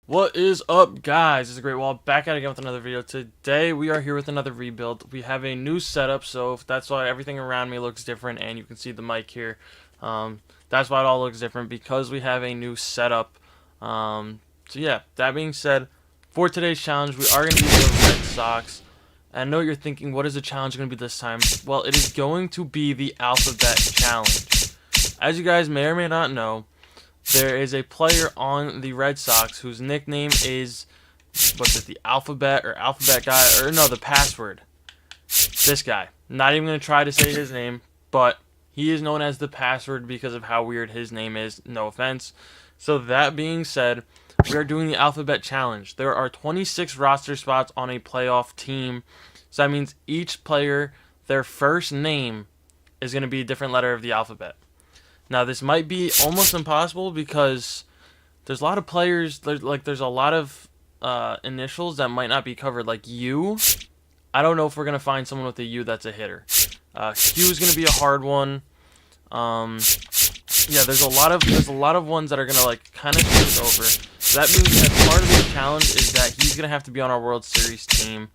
What is up, guys? It's TheGreatWall back at it again with another video. Today we are here with another rebuild. We have a new setup, so that's why everything around me looks different, and you can see the mic here. That's why it all looks different, because we have a new setup. So yeah, that being said, for today's challenge, we are going to be the Red Sox. I know you're thinking, what is the challenge going to be this time? Well, it is going to be the Alphabet Challenge. As you guys may or may not know, there is a player on the Red Sox whose nickname is, what's it, the Alphabet or Alphabet Guy, or no, the Password. This guy. Not even going to try to say his name, but he is known as the Password because of how weird his name is, no offense. So that being said, we are doing the Alphabet Challenge. There are 26 roster spots on a playoff team, so that means each player, their first name is going to be a different letter of the alphabet. Now, this might be almost impossible because there's a lot of players, there's a lot of initials that might not be covered, like U. I don't know if we're going to find someone with a U that's a hitter. Q is going to be a hard one. Yeah, there's a lot of ones that are going to like kind of switch over. So that means that part of the challenge is that he's going to have to be on our World Series team.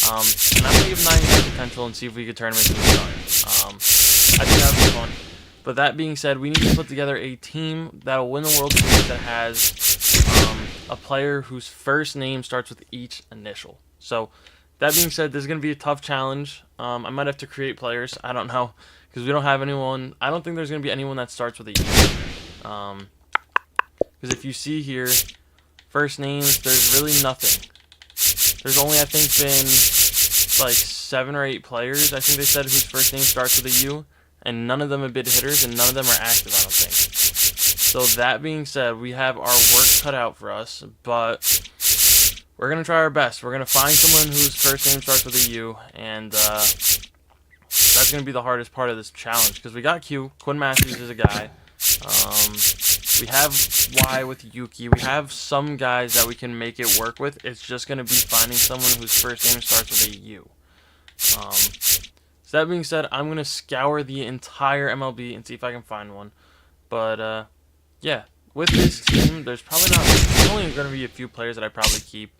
And I'm going to give 99 potential and see if we can turn him into a star. I think that would be fun. But that being said, we need to put together a team that will win the World Series that has a player whose first name starts with each initial. So, that being said, this is going to be a tough challenge. I might have to create players. I don't know. Because we don't have anyone. I don't think there's going to be anyone that starts with a U. Because if you see here, first names, there's really nothing. There's only, I think, been like 7 or 8 players, I think they said, whose first name starts with a U. And none of them have been hitters, and none of them are active, I don't think. So that being said, we have our work cut out for us, but we're going to try our best. We're going to find someone whose first name starts with a U, and that's going to be the hardest part of this challenge, because we got Q. Quinn Matthews is a guy. We have Y with Yuki. We have some guys that we can make it work with. It's just going to be finding someone whose first name starts with a U. So that being said, I'm going to scour the entire MLB and see if I can find one. But, yeah, with this team, there's only going to be a few players that I probably keep.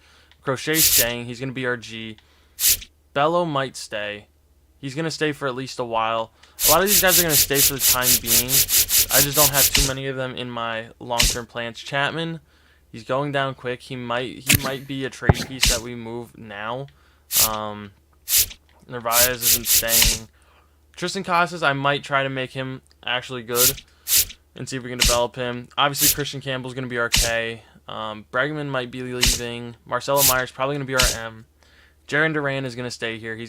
Crochet's staying. He's going to be our G. Bello might stay. He's going to stay for at least a while. A lot of these guys are going to stay for the time being. I just don't have too many of them in my long-term plans. Chapman, he's going down quick. He might be a trade piece that we move now. Narvaez isn't staying. Tristan Casas, I might try to make him actually good and see if we can develop him. Obviously, Christian Campbell's going to be our K. Bregman might be leaving. Marcelo Meyer's probably going to be our M. Jaron Duran is going to stay here. He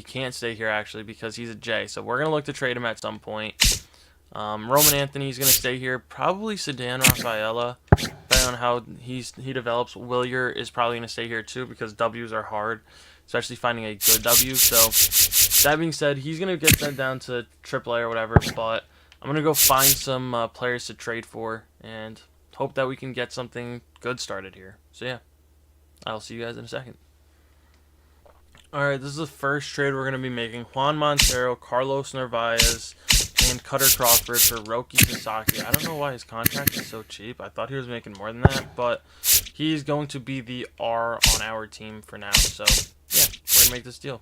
can't stay here actually because he's a J. So we're going to look to trade him at some point. Roman Anthony's going to stay here. Probably Sedan Rafaela, depending on how he develops. Willier is probably going to stay here too because W's are hard, especially finding a good W. So that being said, he's going to get sent down to AAA or whatever, but I'm going to go find some players to trade for and hope that we can get something good started here. So yeah, I'll see you guys in a second. Alright, this is the first trade we're going to be making. Juan Montero, Carlos Narvaez, and Cutter Crawford for Roki Sasaki. I don't know why his contract is so cheap. I thought he was making more than that, but he's going to be the R on our team for now. So, yeah, we're going to make this deal.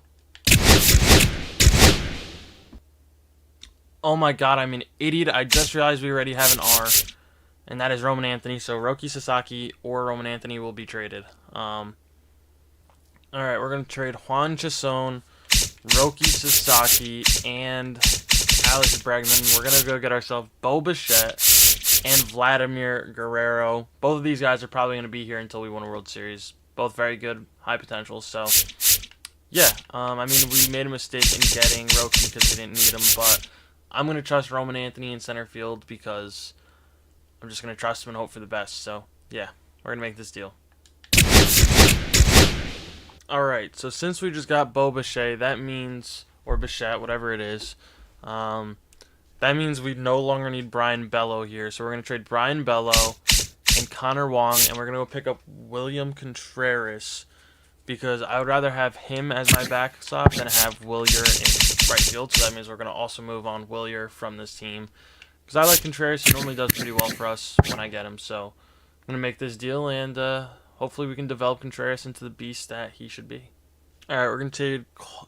Oh my god, I'm an idiot. I just realized we already have an R, and that is Roman Anthony. So, Roki Sasaki or Roman Anthony will be traded. Alright, we're going to trade Juan Chasson, Roki Sasaki, and Alex Bregman. We're going to go get ourselves Bo Bichette and Vladimir Guerrero. Both of these guys are probably going to be here until we win a World Series. Both very good, high potential. So, yeah, I mean, we made a mistake in getting Roki because we didn't need him, but I'm going to trust Roman Anthony in center field because I'm just going to trust him and hope for the best. So, yeah, we're going to make this deal. Alright, so since we just got Bo Bichette, that means, or Bichette, whatever it is, that means we no longer need Brian Bello here. So we're going to trade Brian Bello and Connor Wong, and we're going to go pick up William Contreras because I would rather have him as my backstop than have Willier in right field. So that means we're going to also move on Willier from this team because I like Contreras. He normally does pretty well for us when I get him. So I'm going to make this deal, and hopefully we can develop Contreras into the beast that he should be. Alright, we're going to take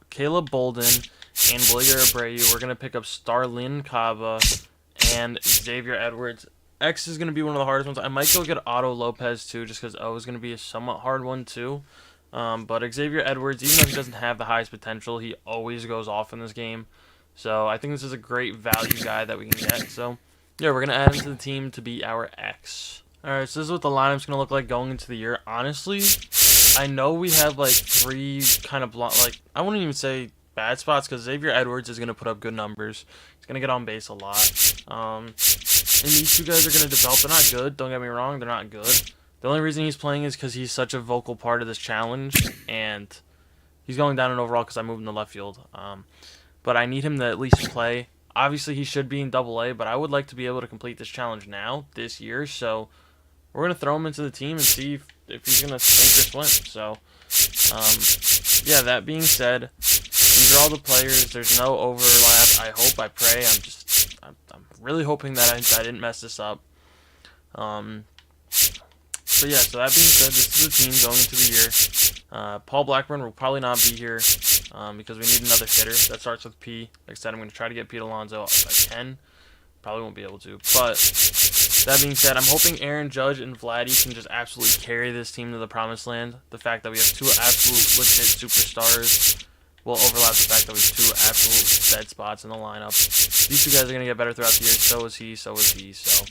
Caleb Bolden and Vladimir Abreu. We're going to pick up Starlin Caba and Xavier Edwards. X is going to be one of the hardest ones. I might go get Otto Lopez too, just because O is going to be a somewhat hard one too. But Xavier Edwards, even though he doesn't have the highest potential, he always goes off in this game. So I think this is a great value guy that we can get. So yeah, we're going to add him to the team to be our X. Alright, so this is what the lineup's going to look like going into the year. Honestly, I know we have like 3 kind of I wouldn't even say bad spots, because Xavier Edwards is going to put up good numbers. He's going to get on base a lot. And these 2 guys are going to develop. They're not good. Don't get me wrong. They're not good. The only reason he's playing is because he's such a vocal part of this challenge, and he's going down in overall because I moved him to left field. But I need him to at least play. Obviously, he should be in AA, but I would like to be able to complete this challenge now, this year. So we're going to throw him into the team and see if he's going to sink or swim. So, yeah, that being said, these are all the players. There's no overlap. I hope, I pray. I'm really hoping that I didn't mess this up. But yeah, so that being said, this is the team going into the year. Paul Blackburn will probably not be here because we need another hitter that starts with P. Like I said, I'm going to try to get Pete Alonso if I can. Probably won't be able to. But that being said, I'm hoping Aaron Judge and Vladdy can just absolutely carry this team to the promised land. The fact that we have 2 absolute legit superstars will overlap the fact that we have 2 absolute dead spots in the lineup. These 2 guys are going to get better throughout the year. So is he. So is he. So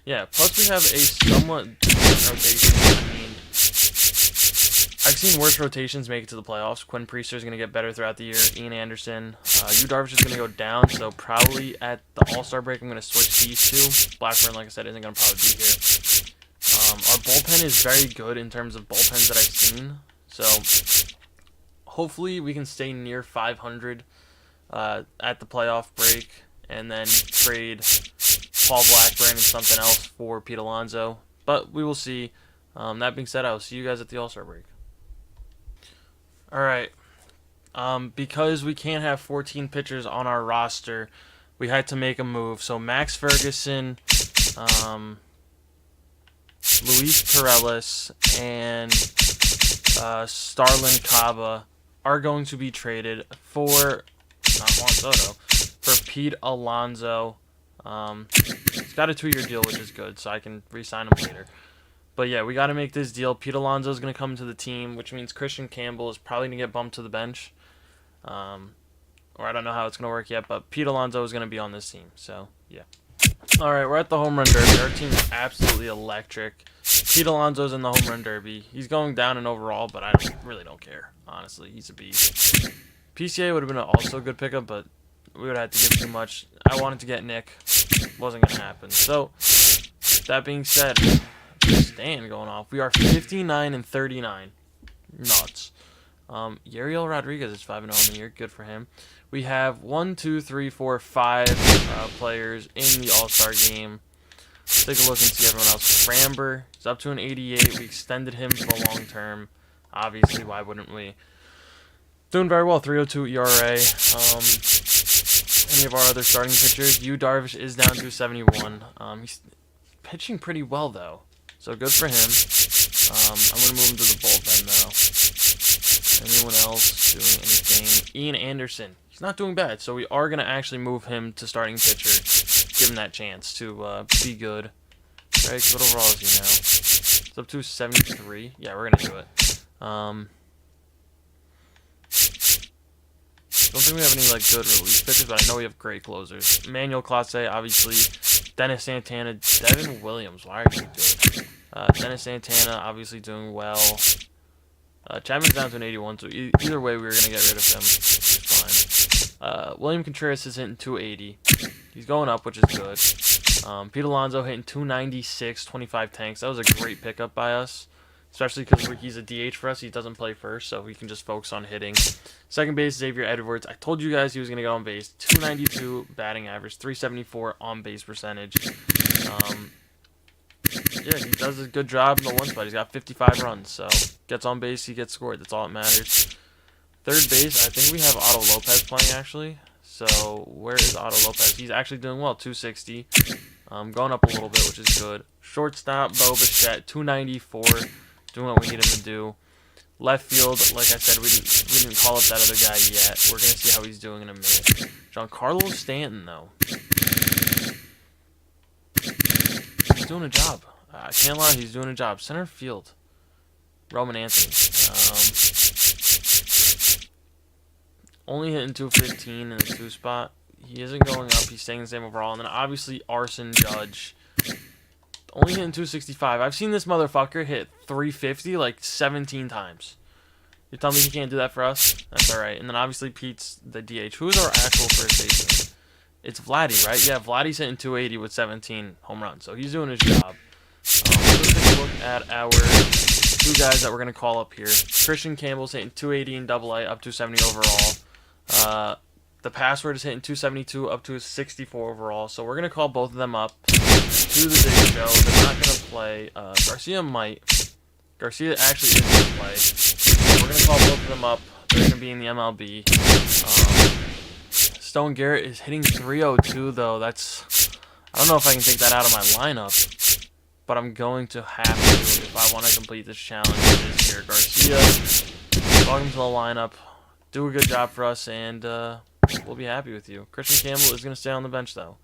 yeah, plus we have a somewhat decent rotation. I mean, I've seen worse rotations make it to the playoffs. Quinn Priester is going to get better throughout the year. Ian Anderson. Yu Darvish is going to go down, so probably at the All-Star break I'm going to switch these 2. Blackburn, like I said, isn't going to probably be here. Our bullpen is very good in terms of bullpens that I've seen, so hopefully we can stay near 500 at the playoff break, and then trade Paul Blackburn and something else for Pete Alonso. But we will see. That being said, I will see you guys at the All-Star break. Alright. Because we can't have 14 pitchers on our roster, we had to make a move. So Max Ferguson, Luis Perez, and Starlin Caba are going to be traded for, not Juan Soto, for Pete Alonso. He's got a 2-year deal, which is good, so I can re-sign him later. But yeah, we got to make this deal. Pete Alonso is going to come to the team, which means Christian Campbell is probably going to get bumped to the bench. Or I don't know how it's going to work yet, but Pete Alonso is going to be on this team. So, yeah. Alright, we're at the home run derby. Our team is absolutely electric. Pete Alonso's in the home run derby. He's going down in overall, but I really don't care. Honestly, he's a beast. PCA would have been also a good pickup, but we would have had to give too much. I wanted to get Nick. Wasn't going to happen. So, that being said, Stan going off. We are 59 and 39. Nuts. Yariel Rodriguez is 5-0 in the year. Good for him. We have 1, 2, 3, 4, 5 players in the All-Star game. Let's take a look and see everyone else. Framber is up to an 88. We extended him for long term. Obviously, why wouldn't we? Doing very well. 3.02 ERA. Any of our other starting pitchers? Yu Darvish is down to 71. He's pitching pretty well though, so good for him. I'm gonna move him to the bullpen now. Anyone else doing anything? Ian Anderson. He's not doing bad, so we are gonna actually move him to starting pitcher. Give him that chance to be good. Right? What overall is he now? It's up to 73. Yeah, we're gonna do it. Don't think we have any like good relief pitchers, but I know we have great closers. Emmanuel Clase, obviously. Dennis Santana, Devin Williams. Why are you good? Dennis Santana, obviously doing well. Chapman's down to an 81, so either way, we were gonna get rid of him. It's fine. William Contreras is hitting 280. He's going up, which is good. Pete Alonso hitting 296, 25 tanks. That was a great pickup by us. Especially because he's a DH for us. He doesn't play first, so we can just focus on hitting. Second base, Xavier Edwards. I told you guys he was going to get on base. 292 batting average, 374 on base percentage. Yeah, he does a good job in the one spot. He's got 55 runs, so gets on base, he gets scored. That's all that matters. Third base, I think we have Otto Lopez playing, actually. So where is Otto Lopez? He's actually doing well, 260. Going up a little bit, which is good. Shortstop, Bo Bichette, 294, doing what we need him to do. Left field, like I said, we didn't call up that other guy yet. We're going to see how he's doing in a minute. Giancarlo Stanton, though. He's doing a job. I can't lie, he's doing a job. Center field. Roman Anthony. Only hitting 215 in the 2 spot. He isn't going up. He's staying the same overall. And then obviously Arson Judge. Only hitting 265. I've seen this motherfucker hit 350 like 17 times. You tell me he can't do that for us? That's alright. And then obviously Pete's the DH. Who's our actual first baseman? It's Vladdy, right? Yeah, Vladdy's hitting 280 with 17 home runs. So he's doing his job. Let's take a look at our 2 guys that we're going to call up here. Christian Campbell's hitting 280 in AA, up to 70 overall. The password is hitting 272 up to 64 overall. So we're going to call both of them up to the big show. They're not going to play. Garcia might. Garcia actually is going to play. So we're going to call both of them up. They're going to be in the MLB. Stone Garrett is hitting 302, though. That's... I don't know if I can take that out of my lineup. But I'm going to have to if I want to complete this challenge this year. Garcia, welcome to the lineup. Do a good job for us, and we'll be happy with you. Christian Campbell is going to stay on the bench, though,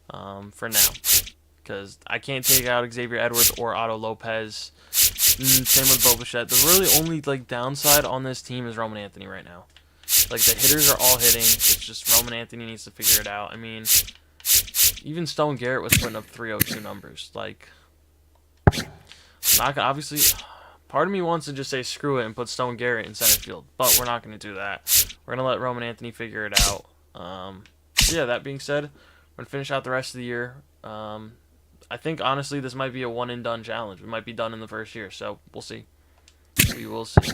for now. Because I can't take out Xavier Edwards or Otto Lopez. Same with Bo Bichette. The really only downside on this team is Roman Anthony right now. The hitters are all hitting. It's just Roman Anthony needs to figure it out. I mean, even Stone Garrett was putting up 302 numbers. Not gonna, obviously, part of me wants to just say screw it and put Stone Garrett in center field, but we're not going to do that. We're going to let Roman Anthony figure it out. Yeah, that being said, we're going to finish out the rest of the year. I think, honestly, this might be a one-and-done challenge. We might be done in the first year, so we'll see. We will see.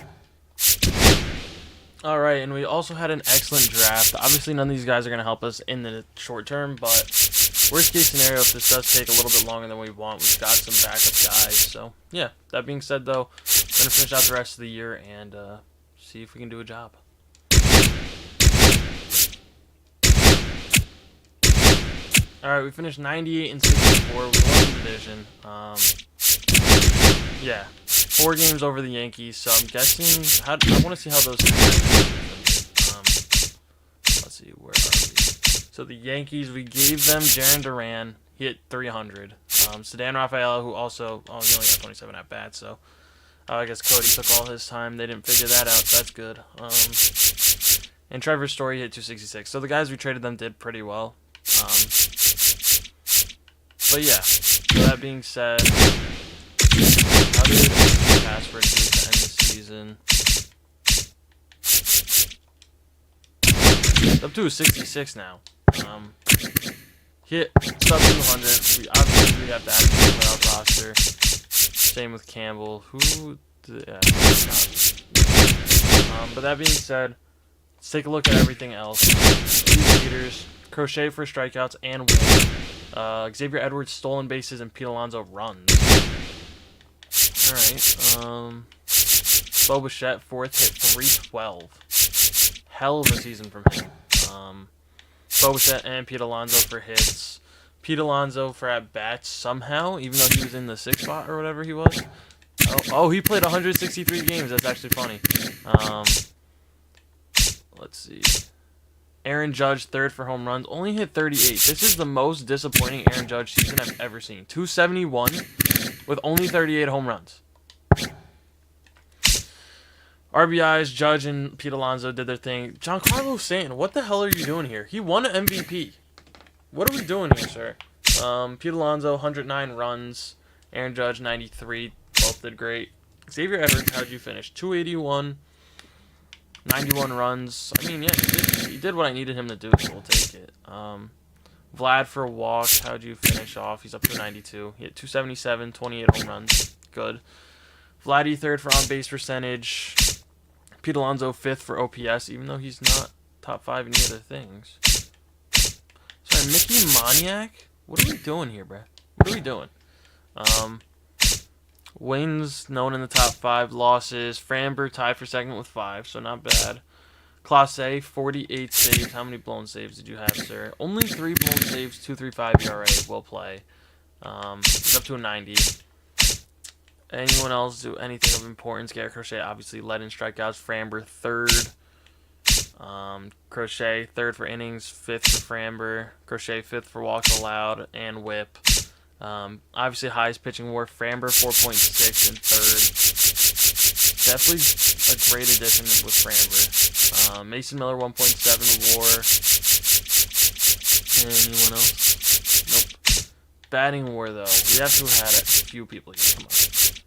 Alright, and we also had an excellent draft. Obviously, none of these guys are going to help us in the short term, but worst case scenario, if this does take a little bit longer than we want, we've got some backup guys. So, yeah, that being said, though, we're going to finish out the rest of the year and see if we can do a job. Alright, we finished 98 and 64. We won the division. Yeah, 4 games over the Yankees, so I'm guessing... I want to see how those... let's see, where are we? So the Yankees, we gave them Jarren Duran. He hit 300. Sedan Rafaela, who also... Oh, he only got 27 at-bats, so... I guess Cody took all his time. They didn't figure that out. That's good. And Trevor Story hit 266. So the guys we traded them did pretty well. But yeah, so that being said... How did the password do to end the season? It's up to 66 now. Hit sub 200. We obviously have to add him to the playoff roster. Same with Campbell. Who? Yeah, but that being said, let's take a look at everything else. These leaders, Crochet for strikeouts and WAR. Xavier Edwards stolen bases and Pete Alonso runs. Alright, Bo Bichette, 4th, hit 312. Hell of a season from him. Bo Bichette and Pete Alonso for hits. Pete Alonso for at-bats somehow, even though he was in the 6th spot or whatever he was. Oh, he played 163 games. That's actually funny. Let's see. Aaron Judge, 3rd for home runs. Only hit 38. This is the most disappointing Aaron Judge season I've ever seen. 271 with only 38 home runs. RBIs, Judge and Pete Alonso did their thing. Giancarlo Stanton, what the hell are you doing here? He won an MVP. What are we doing here, sir? Pete Alonso, 109 runs. Aaron Judge, 93. Both did great. Xavier Edwards, how'd you finish? 281. 91 runs. I mean, yeah, he did what I needed him to do, so we'll take it. Vlad for a walk. How'd you finish off? He's up to 92. He hit 277, 28 home runs. Good. Vladdy, 3rd for on-base percentage. Pete Alonso, 5th for OPS, even though he's not top 5 in any other things. Sorry, Mickey Maniac? What are we doing here, bruh? What are we doing? Wayne's known in the top 5 losses. Framber tied for 2nd with 5, so not bad. Clase, 48 saves. How many blown saves did you have, sir? Only 3 blown saves, 2.35 ERA. Will play. He's up to a 90. Anyone else do anything of importance? Garrett Crochet obviously led in strikeouts. Framber, 3rd. Crochet, 3rd for innings, 5th for Framber. Crochet, 5th for walks allowed and whip. Obviously, highest pitching WAR. Framber, 4.6 and 3rd. Definitely a great addition with Framber. Mason Miller, 1.7 WAR. Anyone else? Nope. Batting WAR, though. We have to have had a few people here. Come on.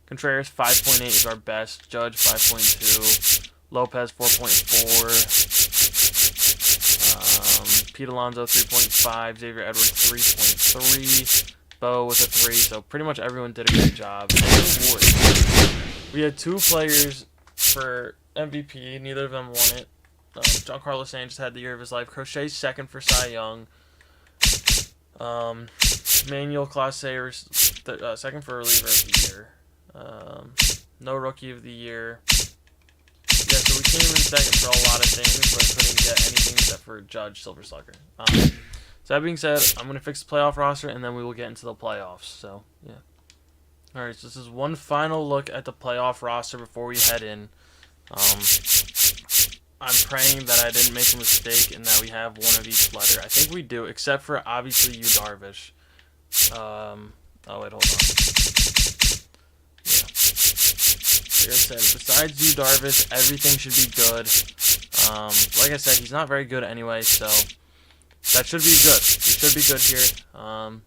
Contreras, 5.8 is our best. Judge, 5.2. Lopez, 4.4. Pete Alonso, 3.5. Xavier Edwards, 3.3. Bo with a 3. So pretty much everyone did a great job. And awards. We had 2 players for MVP. Neither of them won it. Giancarlo Stanton had the year of his life. Crochet, 2nd for Cy Young. Manuel Clase, 2nd for reliever of the year. No rookie of the year. Yeah, so we came in 2nd for a lot of things, but couldn't get anything except for Judge, Silver Slugger. So that being said, I'm going to fix the playoff roster, and then we will get into the playoffs. So, yeah. Alright, so this is one final look at the playoff roster before we head in. I'm praying that I didn't make a mistake and that we have one of each letter. I think we do, except for, obviously, you, Darvish. Oh, wait, hold on. Yeah. Like I said, besides you, Darvish, everything should be good. Like I said, he's not very good anyway, so that should be good. We should be good here. So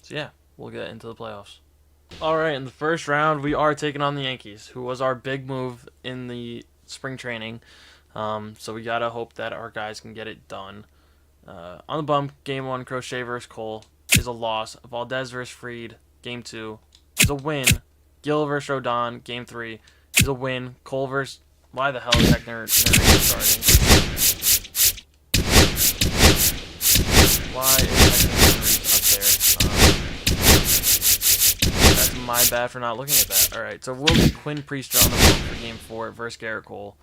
yeah, we'll get into the playoffs. Alright, in the first round, we are taking on the Yankees, who was our big move in the spring training. So we gotta hope that our guys can get it done. On the bump, Game 1, Crochet versus Cole is a loss. Valdez versus Fried, Game 2 is a win. Gill versus Rodon, Game 3 is a win. Cole versus... Why the hell is Heckner starting? Why is Heckner up there? That's my bad for not looking at that. Alright, so we'll be Quinn Priester on the bump for Game 4 versus Garrett Cole.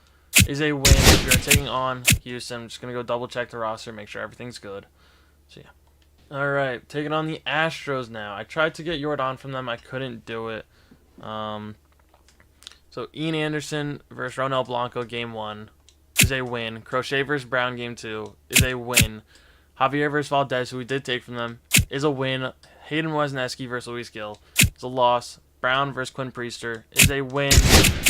Is a win. We are taking on Houston. I'm just going to go double check the roster, make sure everything's good. So, yeah. Alright, taking on the Astros now. I tried to get Jordan from them. I couldn't do it. So, Ian Anderson versus Ronel Blanco, Game 1 is a win. Crochet versus Brown, Game 2 is a win. Javier versus Valdez, who we did take from them, is a win. Hayden Wesneski versus Luis Gil is a loss. Brown versus Quinn Priester is a win.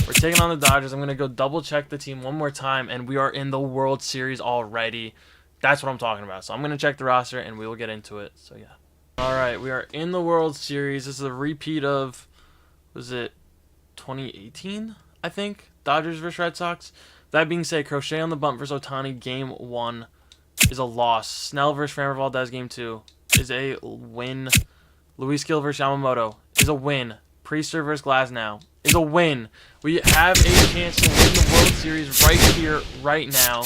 We're taking on the Dodgers. I'm going to go double check the team one more time, and we are in the World Series already. That's what I'm talking about. So I'm going to check the roster, and we will get into it. So, yeah. All right, we are in the World Series. This is a repeat of, was it 2018, I think? Dodgers versus Red Sox. That being said, Crochet on the bump versus Ohtani, Game 1 is a loss. Snell versus Framber Valdez, Game 2 is a win. Luis Gil versus Yamamoto is a win. Priester versus Glasnow is a win. We have a chance to win the World Series right here, right now.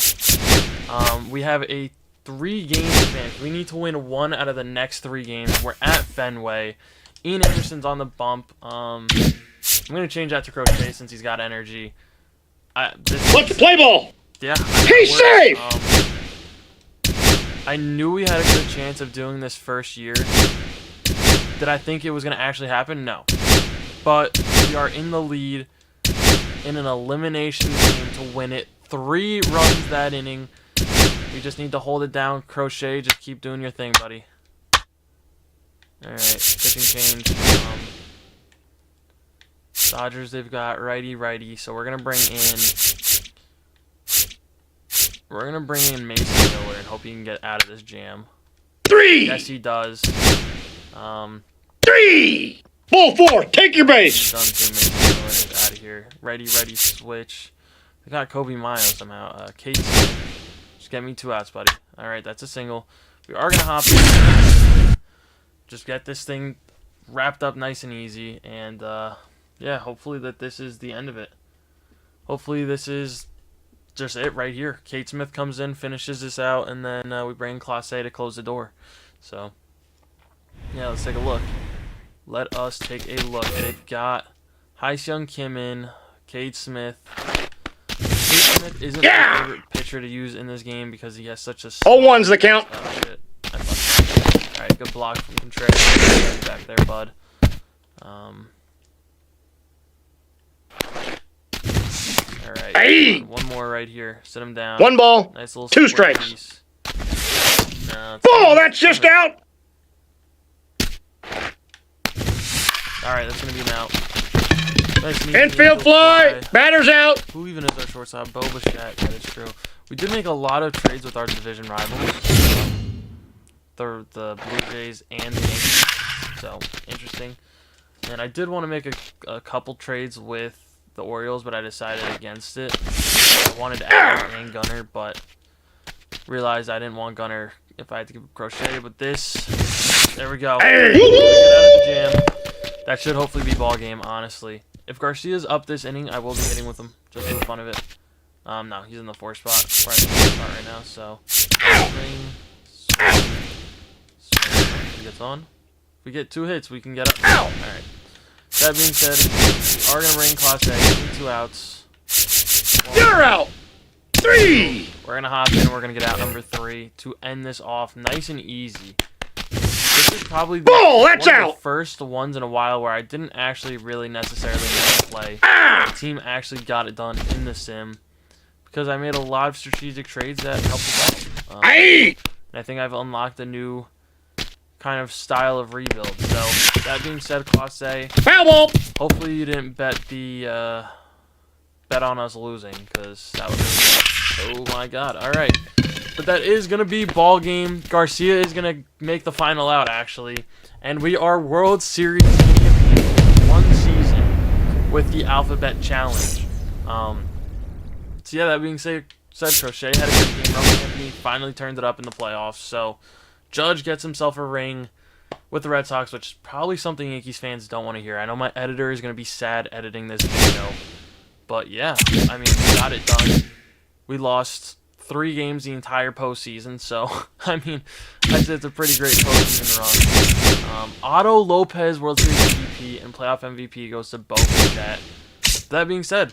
We have a 3-game advantage. We need to win 1 out of the next 3 games. We're at Fenway. Ian Anderson's on the bump. I'm going to change that to Crochet since he's got energy. Let's play ball! Yeah. He's safe! I knew we had a good chance of doing this first year. Did I think it was going to actually happen? No. But we are in the lead in an elimination game to win it. 3 runs that inning. We just need to hold it down. Crochet, just keep doing your thing, buddy. Alright, pitching change. Dodgers, they've got righty. So we're going to bring in Mason Miller and hope he can get out of this jam. 3! Yes, he does. 3! Ball 4, take your base! Done to Mason Miller is out of here. Ready, switch. They got Kobe Mayo somehow. Kate Smith. Just get me 2 outs, buddy. Alright, that's a single. We are going to hop in. Just get this thing wrapped up nice and easy. And, yeah, hopefully that this is the end of it. Hopefully this is just it right here. Kate Smith comes in, finishes this out, and then we bring Clase to close the door. So, yeah, let's take a look. Let us take a look. They've got Hyseung Kim in, Cade Smith. Kate Smith isn't my favorite pitcher to use in this game because he has such a... 0-1's the count. Oh, shit. Alright, good block from Contreras. Back there, bud. Alright, Hey! one more right here. Sit him down. 1 ball. Nice little 2 split strikes. piece. No, Ball, that's just out. Alright, that's going to be an out. Nice Infield fly. Batter's out. Who even is our shortstop? Boba Shat. That is true. We did make a lot of trades with our division rivals. The Blue Jays and the Yankees. So, interesting. And I did want to make a couple trades with the Orioles, but I decided against it. I wanted to add and Gunner, but realized I didn't want Gunner if I had to give Crochet. But this, there we go. Hey! Get out of the jam. That should hopefully be ball game, honestly. If Garcia's up this inning, I will be hitting with him, just for the fun of it. No, he's in the 4th spot. Probably in the 4th spot right now, so... Swing. He gets on. If we get 2 hits, we can get up. Alright. That being said, we are going to ring Class A. 2 outs. You're out. 3. We're going to hop in and we're going to get out number 3 to end this off nice and easy. This is probably Ball, that's one of out. the first ones in a while where I didn't actually really necessarily know to play. The team actually got it done in the sim because I made a lot of strategic trades that helped us out. And I think I've unlocked a new kind of style of rebuild. So that being said, Class A, Foul ball. hopefully you didn't bet on us losing because that would oh my god. All right. But that is going to be ball game. Garcia is going to make the final out, actually. And we are World Series champions 1 season with the Alphabet Challenge. So yeah, that being said, Crochet had a good game. Roman Anthony finally turned it up in the playoffs. So Judge gets himself a ring with the Red Sox, which is probably something Yankees fans don't want to hear. I know my editor is going to be sad editing this video. But yeah, I mean, we got it done. We lost 3 games the entire postseason, so I mean, I'd say it's a pretty great postseason run. Otto Lopez World Series MVP and playoff MVP goes to both. That being said,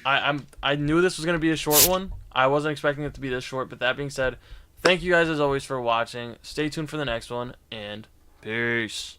I knew this was gonna be a short one. I wasn't expecting it to be this short, but that being said, thank you guys as always for watching. Stay tuned for the next one, and peace.